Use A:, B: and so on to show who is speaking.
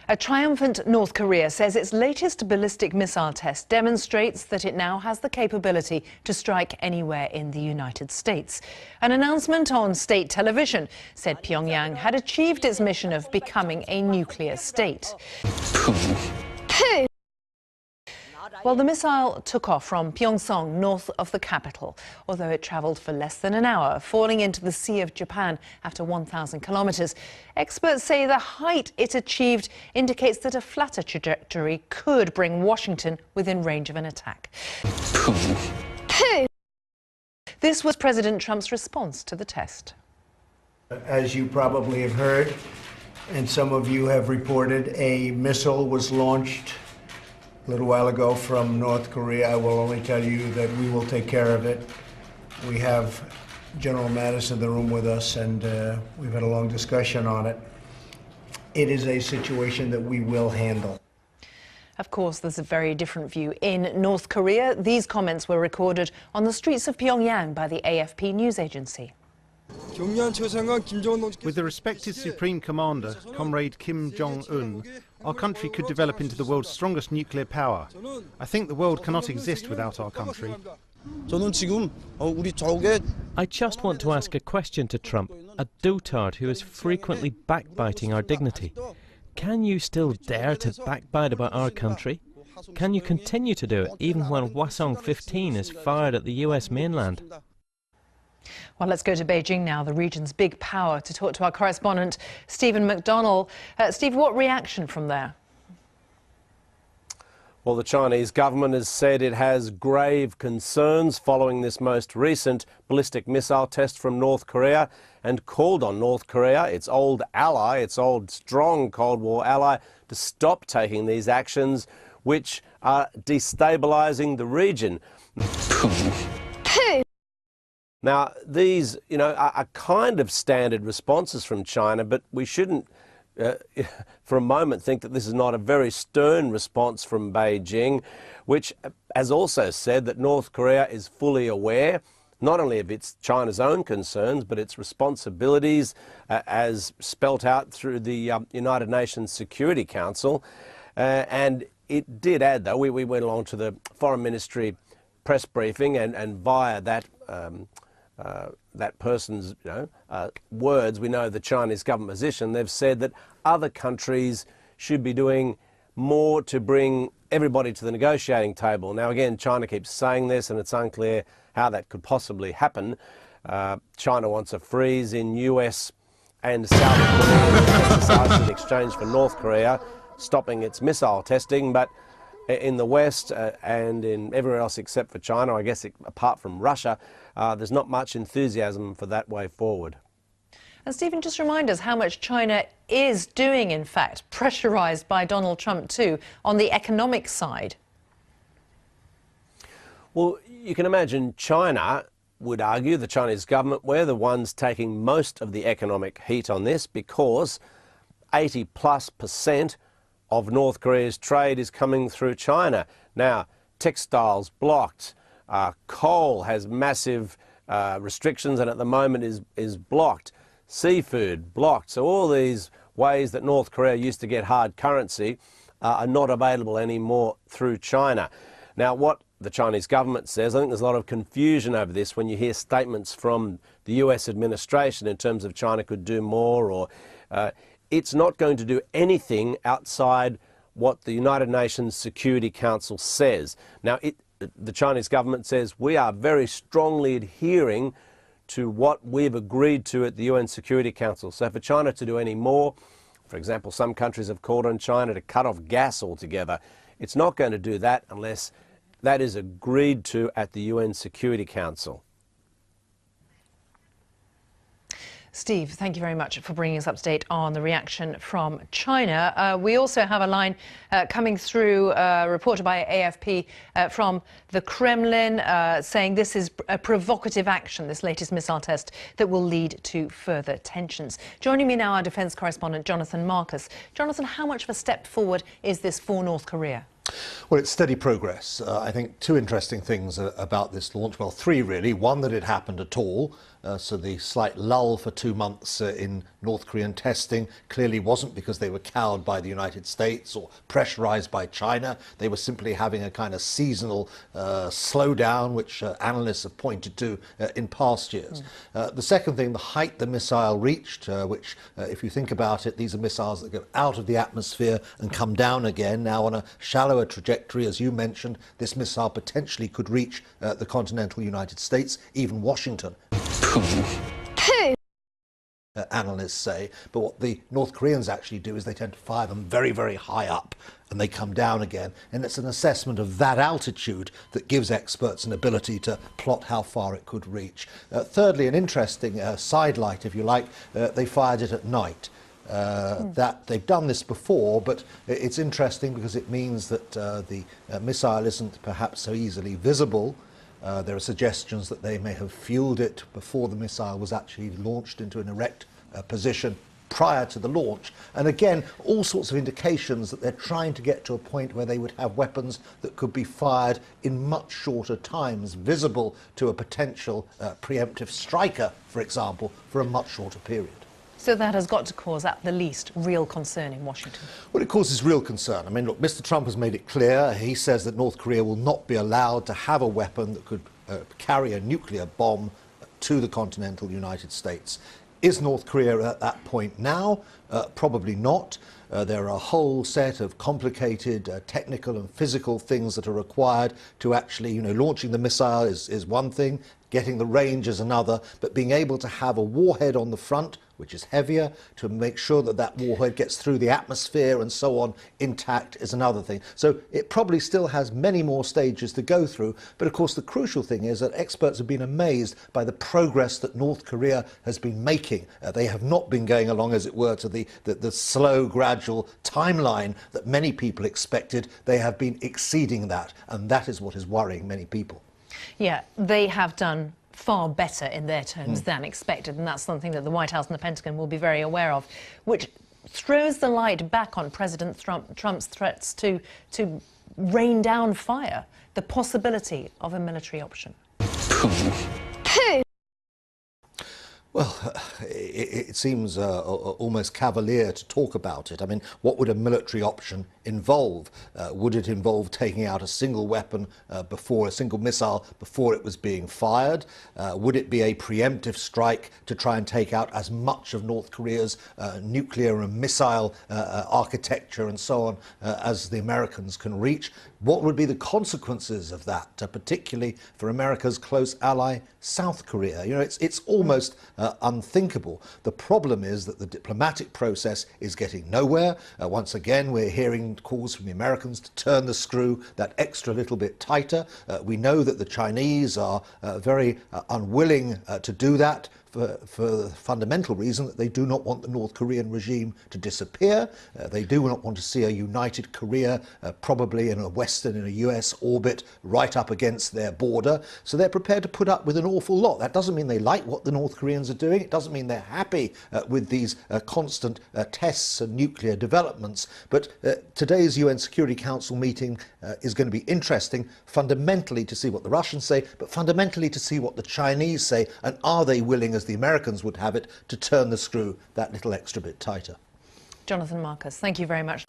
A: A triumphant North Korea says its latest ballistic missile test demonstrates that it now has the capability to strike anywhere in the United States. An announcement on state television said Pyongyang had achieved its mission of becoming a nuclear state. Well, the missile took off from Pyeongchang, north of the capital, although it travelled for less than an hour, falling into the Sea of Japan after 1,000 kilometres. Experts say the height it achieved indicates that a flatter trajectory could bring Washington within range of an attack. This was President Trump's response to the test.
B: As you probably have heard, and some of you have reported, a missile was launched a little while ago from North Korea. I will only tell you that we will take care of it. We have General Mattis in the room with us, and we've had a long discussion on it. It is a situation that we will handle.
A: Of course, there's a very different view in North Korea. These comments were recorded on the streets of Pyongyang by the AFP news agency.
C: With the respected Supreme Commander, Comrade Kim Jong Un, our country could develop into the world's strongest nuclear power. I think the world cannot exist without our country.
D: I just want to ask a question to Trump, a dotard who is frequently backbiting our dignity. Can you still dare to backbite about our country? Can you continue to do it even when Hwasong 15 is fired at the US mainland?
A: Well, let's go to Beijing now, the region's big power, to talk to our correspondent, Stephen McDonnell. Steve, what reaction from there?
E: Well, the Chinese government has said it has grave concerns following this most recent ballistic missile test from North Korea and called on North Korea, its old ally, its old strong Cold War ally, to stop taking these actions which are destabilising the region. Now, these, are kind of standard responses from China, but we shouldn't, for a moment, think that this is not a very stern response from Beijing, which has also said that North Korea is fully aware, not only of China's own concerns, but its responsibilities as spelt out through the United Nations Security Council. And it did add, though, we went along to the Foreign Ministry press briefing, and via that that person's words, we know the Chinese government position. They've said that other countries should be doing more to bring everybody to the negotiating table. Now, again, China keeps saying this, and it's unclear how that could possibly happen. China wants a freeze in US and South Korea exercises in exchange for North Korea stopping its missile testing, but in the West and in everywhere else except for China, I guess apart from Russia, there's not much enthusiasm for that way forward.
A: And Stephen, just remind us how much China is doing, in fact, pressurised by Donald Trump too, on the economic side. Well,
E: you can imagine China would argue, the Chinese government, we're the ones taking most of the economic heat on this because 80+% of North Korea's trade is coming through China. Now, textiles blocked, coal has massive restrictions and at the moment is blocked, seafood blocked. So all these ways that North Korea used to get hard currency are not available anymore through China. Now, what the Chinese government says, I think there's a lot of confusion over this when you hear statements from the US administration in terms of China could do more, or it's not going to do anything outside what the United Nations Security Council says. Now, the Chinese government says we are very strongly adhering to what we've agreed to at the UN Security Council. So for China to do any more, for example, some countries have called on China to cut off gas altogether. It's not going to do that unless that is agreed to at the UN Security Council.
A: Steve, thank you very much for bringing us up to date on the reaction from China. We also have a line coming through, reported by AFP from the Kremlin, saying this is a provocative action, this latest missile test, that will lead to further tensions. Joining me now, our defence correspondent, Jonathan Marcus. Jonathan, how much of a step forward is this for North Korea?
F: Well, it's steady progress. I think two interesting things about this launch. Well, three really. One, that it happened at all. So the slight lull for 2 months in North Korean testing clearly wasn't because they were cowed by the United States or pressurized by China. They were simply having a kind of seasonal slowdown, which analysts have pointed to in past years. The second thing, the height the missile reached, which, if you think about it, these are missiles that go out of the atmosphere and come down again. Now, on a shallower trajectory, as you mentioned, this missile potentially could reach the continental United States, even Washington. Analysts say, but what the North Koreans actually do is they tend to fire them very, very high up and they come down again, and it's an assessment of that altitude that gives experts an ability to plot how far it could reach. Thirdly, an interesting sidelight, if you like, they fired it at night. That they've done this before, but it's interesting because it means that the missile isn't perhaps so easily visible. There are suggestions that they may have fueled it before the missile was actually launched into an erect position prior to the launch. And again, all sorts of indications that they're trying to get to a point where they would have weapons that could be fired in much shorter times, visible to a potential preemptive striker, for example, for a much shorter period.
A: So that has got to cause, at the least, real concern in Washington.
F: Well, it causes real concern. I mean, look, Mr. Trump has made it clear. He says that North Korea will not be allowed to have a weapon that could carry a nuclear bomb to the continental United States. Is North Korea at that point now? Probably not. There are a whole set of complicated technical and physical things that are required to actually, launching the missile is one thing, getting the range is another, but being able to have a warhead on the front, which is heavier, to make sure that that warhead gets through the atmosphere and so on intact is another thing. So it probably still has many more stages to go through, but of course the crucial thing is that experts have been amazed by the progress that North Korea has been making. They have not been going along, as it were, to the slow, gradual timeline that many people expected. They have been exceeding that, and that is what is worrying many people.
A: Yeah, they have done far better in their terms than expected, and that's something that the White House and the Pentagon will be very aware of, which throws the light back on President Trump's threats to rain down fire, the possibility of a military option.
F: Well, it seems almost cavalier to talk about it. I mean, what would a military option involve? Would it involve taking out a single weapon a single missile before it was being fired? Would it be a preemptive strike to try and take out as much of North Korea's nuclear and missile architecture and so on as the Americans can reach? What would be the consequences of that, particularly for America's close ally, South Korea? It's almost unthinkable. The problem is that the diplomatic process is getting nowhere. Once again, we're hearing calls from the Americans to turn the screw that extra little bit tighter. We know that the Chinese are very unwilling to do that, for the fundamental reason that they do not want the North Korean regime to disappear. They do not want to see a united Korea, probably in a US orbit, right up against their border. So they're prepared to put up with an awful lot. That doesn't mean they like what the North Koreans are doing. It doesn't mean they're happy with these constant tests and nuclear developments. But today's UN Security Council meeting is going to be interesting, fundamentally to see what the Russians say, but fundamentally to see what the Chinese say, and are they willing, as the Americans would have it, to turn the screw that little extra bit tighter.
A: Jonathan Marcus, thank you very much.